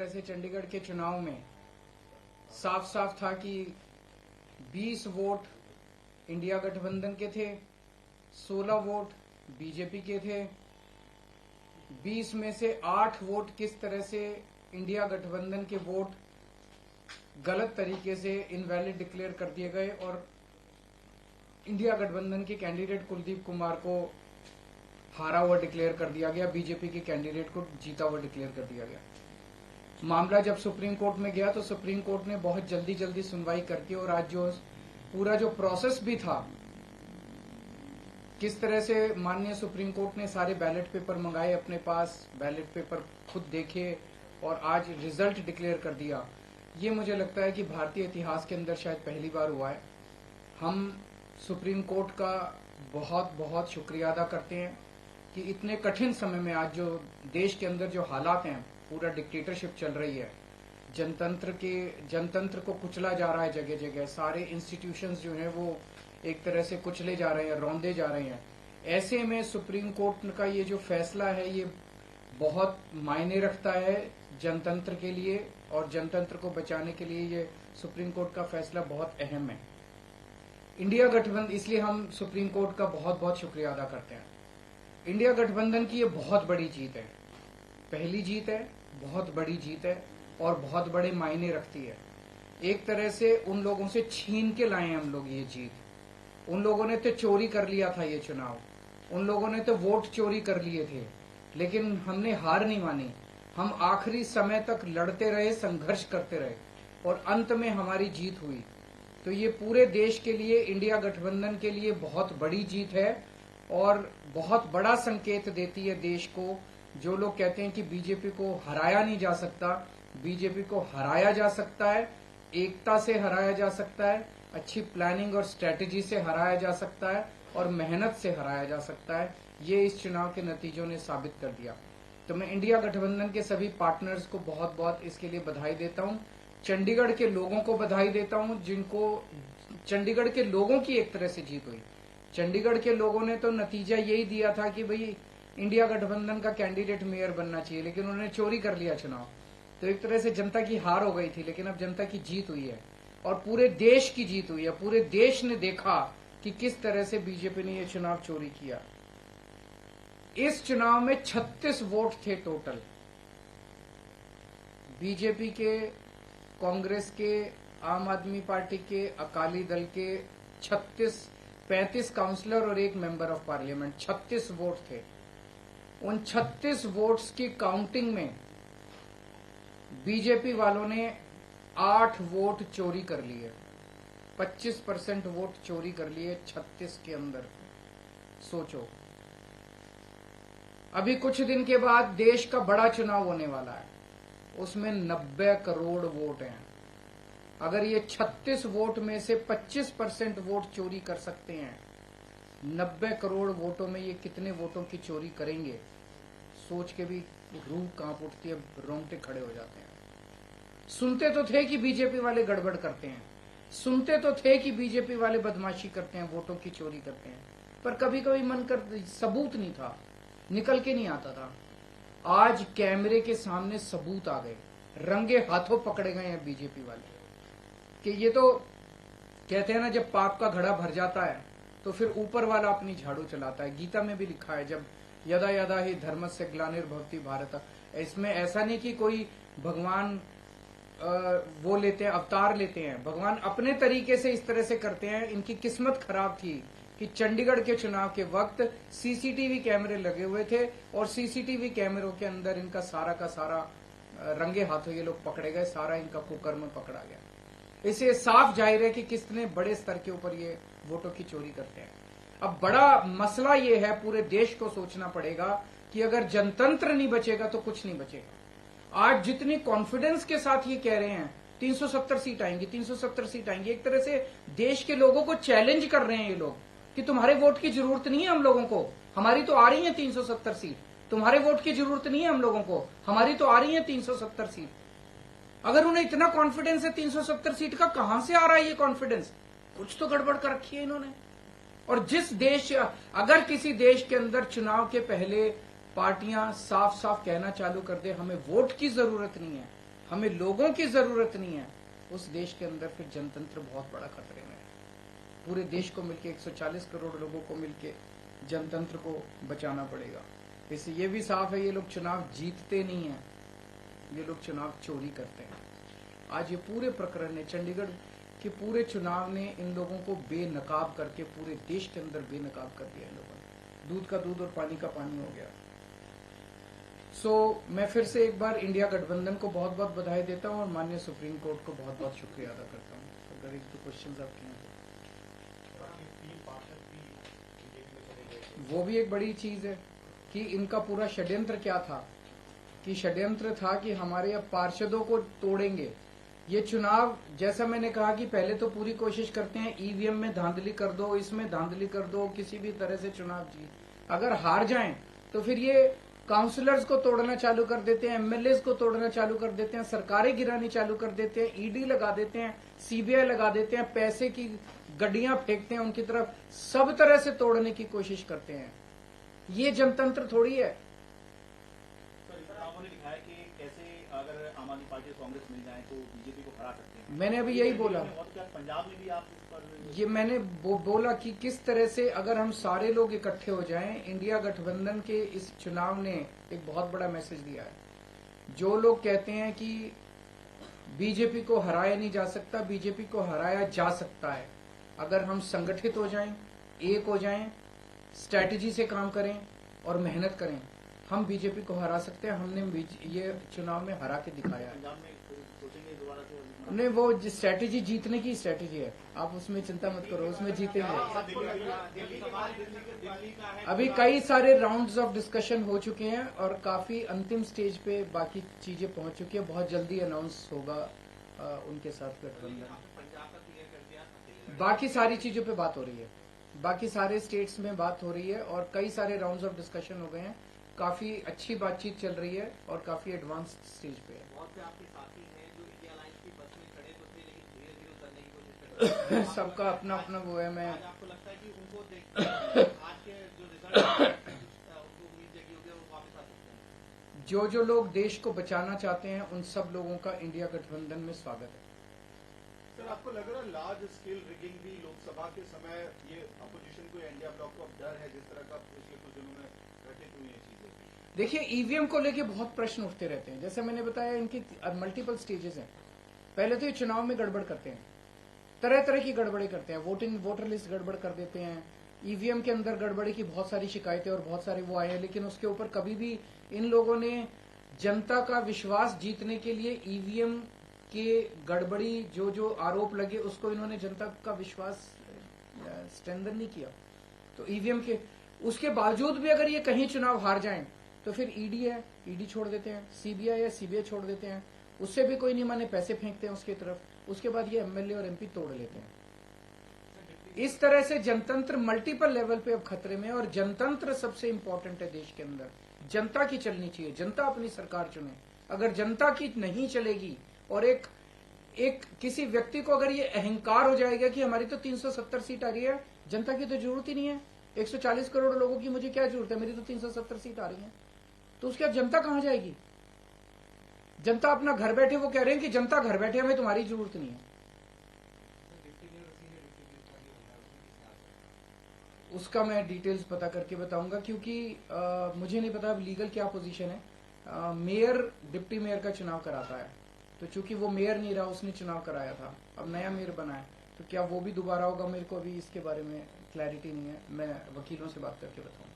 से चंडीगढ़ के चुनाव में साफ साफ था कि 20 वोट इंडिया गठबंधन के थे, 16 वोट बीजेपी के थे। 20 में से 8 वोट किस तरह से इंडिया गठबंधन के वोट गलत तरीके से इनवैलिड डिक्लेयर कर दिए गए और इंडिया गठबंधन के कैंडिडेट कुलदीप कुमार को हारा हुआ डिक्लेयर कर दिया गया, बीजेपी के कैंडिडेट को जीता हुआ डिक्लेयर कर दिया गया। मामला जब सुप्रीम कोर्ट में गया तो सुप्रीम कोर्ट ने बहुत जल्दी जल्दी सुनवाई करके और आज जो पूरा जो प्रोसेस भी था, किस तरह से माननीय सुप्रीम कोर्ट ने सारे बैलेट पेपर मंगाए अपने पास, बैलेट पेपर खुद देखे और आज रिजल्ट डिक्लेयर कर दिया। ये मुझे लगता है कि भारतीय इतिहास के अंदर शायद पहली बार हुआ है। हम सुप्रीम कोर्ट का बहुत बहुत शुक्रिया अदा करते हैं कि इतने कठिन समय में आज जो देश के अंदर जो हालात हैं, पूरा डिक्टेटरशिप चल रही है, जनतंत्र को कुचला जा रहा है जगह जगह, सारे इंस्टीट्यूशंस जो हैं वो एक तरह से कुचले जा रहे हैं, रौंदे जा रहे हैं। ऐसे में सुप्रीम कोर्ट का ये जो फैसला है ये बहुत मायने रखता है जनतंत्र के लिए और जनतंत्र को बचाने के लिए ये सुप्रीम कोर्ट का फैसला बहुत अहम है। इंडिया गठबंधन, इसलिए हम सुप्रीम कोर्ट का बहुत बहुत शुक्रिया अदा करते हैं। इंडिया गठबंधन की ये बहुत बड़ी जीत है, पहली जीत है, बहुत बड़ी जीत है और बहुत बड़े मायने रखती है। एक तरह से उन लोगों से छीन के लाए हम लोग ये जीत। उन लोगों ने तो चोरी कर लिया था ये चुनाव, उन लोगों ने तो वोट चोरी कर लिए थे, लेकिन हमने हार नहीं मानी। हम आखिरी समय तक लड़ते रहे, संघर्ष करते रहे और अंत में हमारी जीत हुई। तो ये पूरे देश के लिए, इंडिया गठबंधन के लिए बहुत बड़ी जीत है और बहुत बड़ा संकेत देती है देश को। जो लोग कहते हैं कि बीजेपी को हराया नहीं जा सकता, बीजेपी को हराया जा सकता है, एकता से हराया जा सकता है, अच्छी प्लानिंग और स्ट्रेटेजी से हराया जा सकता है और मेहनत से हराया जा सकता है। ये इस चुनाव के नतीजों ने साबित कर दिया। तो मैं इंडिया गठबंधन के सभी पार्टनर्स को बहुत बहुत इसके लिए बधाई देता हूं। चंडीगढ़ के लोगों को बधाई देता हूं, जिनको चंडीगढ़ के लोगों की एक तरह से जीत हुई। चंडीगढ़ के लोगों ने तो नतीजा यही दिया था कि भाई इंडिया गठबंधन का कैंडिडेट मेयर बनना चाहिए, लेकिन उन्होंने चोरी कर लिया चुनाव। तो एक तरह से जनता की हार हो गई थी, लेकिन अब जनता की जीत हुई है और पूरे देश की जीत हुई है। पूरे देश ने देखा कि किस तरह से बीजेपी ने यह चुनाव चोरी किया। इस चुनाव में 36 वोट थे टोटल, बीजेपी के, कांग्रेस के, आम आदमी पार्टी के, अकाली दल के 35 काउंसलर और 1 मेंबर ऑफ पार्लियामेंट, 36 वोट थे। उन 36 वोट्स की काउंटिंग में बीजेपी वालों ने 8 वोट चोरी कर लिए, 25% वोट चोरी कर लिए 36 के अंदर। सोचो, अभी कुछ दिन के बाद देश का बड़ा चुनाव होने वाला है, उसमें 90 करोड़ वोट हैं। अगर ये 36 वोट में से 25% वोट चोरी कर सकते हैं, 90 करोड़ वोटों में ये कितने वोटों की चोरी करेंगे, सोच के भी रूह कांप उठती है, रोंगटे खड़े हो जाते हैं। सुनते तो थे कि बीजेपी वाले गड़बड़ करते हैं, सुनते तो थे कि बीजेपी वाले बदमाशी करते हैं, वोटों की चोरी करते हैं, पर कभी कभी मन कर सबूत नहीं था, निकल के नहीं आता था। आज कैमरे के सामने सबूत आ गए, रंगे हाथों पकड़े गए हैं बीजेपी वाले कि ये तो कहते हैं ना, जब पाप का घड़ा भर जाता है तो फिर ऊपर वाला अपनी झाड़ू चलाता है। गीता में भी लिखा है, जब यदा यदा ही धर्मस्य ग्लानिर्भवति भारत। इसमें ऐसा नहीं कि कोई भगवान वो लेते हैं, अवतार लेते हैं, भगवान अपने तरीके से इस तरह से करते हैं। इनकी किस्मत खराब थी कि चंडीगढ़ के चुनाव के वक्त सीसीटीवी कैमरे लगे हुए थे और सीसीटीवी कैमरों के अंदर इनका सारा का सारा रंगे हाथों ये लोग पकड़े गए, सारा इनका कुकर्म पकड़ा गया। इसे साफ जाहिर है कि कितने बड़े स्तर के ऊपर ये वोटों की चोरी करते हैं। अब बड़ा मसला ये है, पूरे देश को सोचना पड़ेगा कि अगर जनतंत्र नहीं बचेगा तो कुछ नहीं बचेगा। आज जितनी कॉन्फिडेंस के साथ ये कह रहे हैं 370 सीट आएंगी, 370 सीट आएंगी, एक तरह से देश के लोगों को चैलेंज कर रहे हैं ये लोग कि तुम्हारे वोट की जरूरत नहीं है हम लोगों को, हमारी तो आ रही है 370 सीट। तुम्हारे वोट की जरूरत नहीं है हम लोगों को, हमारी तो आ रही है 370 सीट। अगर उन्हें इतना कॉन्फिडेंस है 370 सीट का, कहां से आ रहा है ये कॉन्फिडेंस? कुछ तो गड़बड़ कर रखी है इन्होंने। और जिस देश, अगर किसी देश के अंदर चुनाव के पहले पार्टियां साफ साफ कहना चालू कर दे हमें वोट की जरूरत नहीं है, हमें लोगों की जरूरत नहीं है, उस देश के अंदर फिर जनतंत्र बहुत बड़ा खतरे में है। पूरे देश को मिलके 140 करोड़ लोगों को मिलके जनतंत्र को बचाना पड़ेगा। इससे ये भी साफ है, ये लोग चुनाव जीतते नहीं है, ये लोग चुनाव चोरी करते हैं। आज ये पूरे प्रकरण ने, चंडीगढ़ के पूरे चुनाव ने इन लोगों को बेनकाब करके पूरे देश के अंदर बेनकाब कर दिया इन लोगों ने। दूध का दूध और पानी का पानी हो गया। मैं फिर से एक बार इंडिया गठबंधन को बहुत बहुत बधाई देता हूं और माननीय सुप्रीम कोर्ट को बहुत बहुत शुक्रिया अदा करता हूं। अगर एक दो क्वेश्चन आपके हैं वो भी एक बड़ी चीज है कि इनका पूरा षड्यंत्र क्या था, कि षड्यंत्र था कि हमारे अब पार्षदों को तोड़ेंगे। ये चुनाव, जैसा मैंने कहा कि पहले तो पूरी कोशिश करते हैं ईवीएम में धांधली कर दो, इसमें धांधली कर दो, किसी भी तरह से चुनाव जीत। अगर हार जाएं तो फिर ये काउंसलर्स को तोड़ना चालू कर देते हैं, एमएलए को तोड़ना चालू कर देते हैं, सरकारें गिरानी चालू कर देते हैं, ईडी लगा देते हैं, सीबीआई लगा देते हैं, पैसे की गड्डियां फेंकते हैं उनकी तरफ, सब तरह से तोड़ने की कोशिश करते हैं। ये जनतंत्र थोड़ी है। आपने लिखा है कि कैसे अगर आम आदमी पार्टी कांग्रेस मिल जाए तो बीजेपी को हरा सकते हैं। मैंने अभी यही बोला, पंजाब में भी आप इस पर ये मैंने बोला कि किस तरह से अगर हम सारे लोग इकट्ठे हो जाएं। इंडिया गठबंधन के इस चुनाव ने एक बहुत बड़ा मैसेज दिया है। जो लोग कहते हैं कि बीजेपी को हराया नहीं जा सकता, बीजेपी को हराया जा सकता है अगर हम संगठित हो जाएं, एक हो जाएं, स्ट्रैटेजी से काम करें और मेहनत करें, हम बीजेपी को हरा सकते हैं। हमने ये चुनाव में हरा के दिखाया है। हमने वो स्ट्रैटेजी, जीतने की स्ट्रैटेजी है, आप उसमें चिंता मत करो, उसमें जीतेंगे। अभी कई सारे राउंड्स ऑफ डिस्कशन हो चुके हैं और काफी अंतिम स्टेज पे बाकी चीजें पहुंच चुकी है। बहुत जल्दी अनाउंस होगा उनके साथ गठबंधन। बाकी सारी चीजों पे बात हो रही है, बाकी सारे स्टेट्स में बात हो रही है और कई सारे राउंड्स ऑफ डिस्कशन हो गए हैं। काफी अच्छी बातचीत चल रही है और काफी एडवांस स्टेज पे है। बहुत से आपके साथी हैं जो इंडिया अलायंस की बस में खड़े तो थे लेकिन धीरे धीरे उतरने की कोशिश कर रहे हैं। सबका अपना अपना वो है। मैं आज आपको लगता है कि उनको देखते आज के जो रिजल्ट उनको उम्मीद जगी होगी वो वापस आ सकते हैं। जो लोग देश को बचाना चाहते हैं उन सब लोगों का इंडिया गठबंधन में स्वागत है। सर, आपको लग रहा है लार्ज स्केल रिगिंग भी लोकसभा के समय ये अपोजिशन को, इंडिया ब्लॉक को अब डर है, जिस तरह का पिछले कुछ दिनों में घटित हुई है चीजें? देखिए, ईवीएम को लेके बहुत प्रश्न उठते रहते हैं। जैसे मैंने बताया, इनकी मल्टीपल स्टेजेस हैं। पहले तो ये चुनाव में गड़बड़ करते हैं, तरह तरह की गड़बड़ी करते हैं। वोटर लिस्ट गड़बड़ कर देते हैं, ईवीएम के अंदर गड़बड़ी की बहुत सारी शिकायतें और बहुत सारे वो आए हैं, लेकिन उसके ऊपर कभी भी इन लोगों ने जनता का विश्वास जीतने के लिए ईवीएम के गड़बड़ी जो आरोप लगे उसको इन्होंने जनता का विश्वास स्ट्रेंथन नहीं किया। तो ईवीएम के उसके बावजूद भी अगर ये कहीं चुनाव हार जाएं तो फिर ईडी है, ईडी छोड़ देते हैं, सीबीआई है, सीबीआई छोड़ देते हैं, उससे भी कोई नहीं माने, पैसे फेंकते हैं उसकी तरफ। उसके बाद ये एमएलए और एमपी तोड़ लेते हैं। इस तरह से जनतंत्र मल्टीपल लेवल पे अब खतरे में है और जनतंत्र सबसे इंपॉर्टेंट है देश के अंदर। जनता की चलनी चाहिए, जनता अपनी सरकार चुने। अगर जनता की नहीं चलेगी और एक किसी व्यक्ति को अगर ये अहंकार हो जाएगा कि हमारी तो 370 सीट आ रही है, जनता की तो जरूरत ही नहीं है, 140 करोड़ लोगों की मुझे क्या जरूरत है, मेरी तो 370 सीट आ रही है, तो उसके बाद जनता कहां जाएगी? जनता अपना घर बैठे, वो कह रहे हैं कि जनता घर बैठे, हमें तुम्हारी जरूरत नहीं है। उसका मैं डिटेल्स पता करके बताऊंगा, क्योंकि मुझे नहीं पता अब लीगल क्या पोजीशन है। मेयर डिप्टी मेयर का चुनाव कराता है, तो चूंकि वो मेयर नहीं रहा, उसने चुनाव कराया था, अब नया मेयर बना है, तो क्या वो भी दोबारा होगा, मेरे को अभी इसके बारे में क्लैरिटी नहीं है। मैं वकीलों से बात करके बताऊंगा।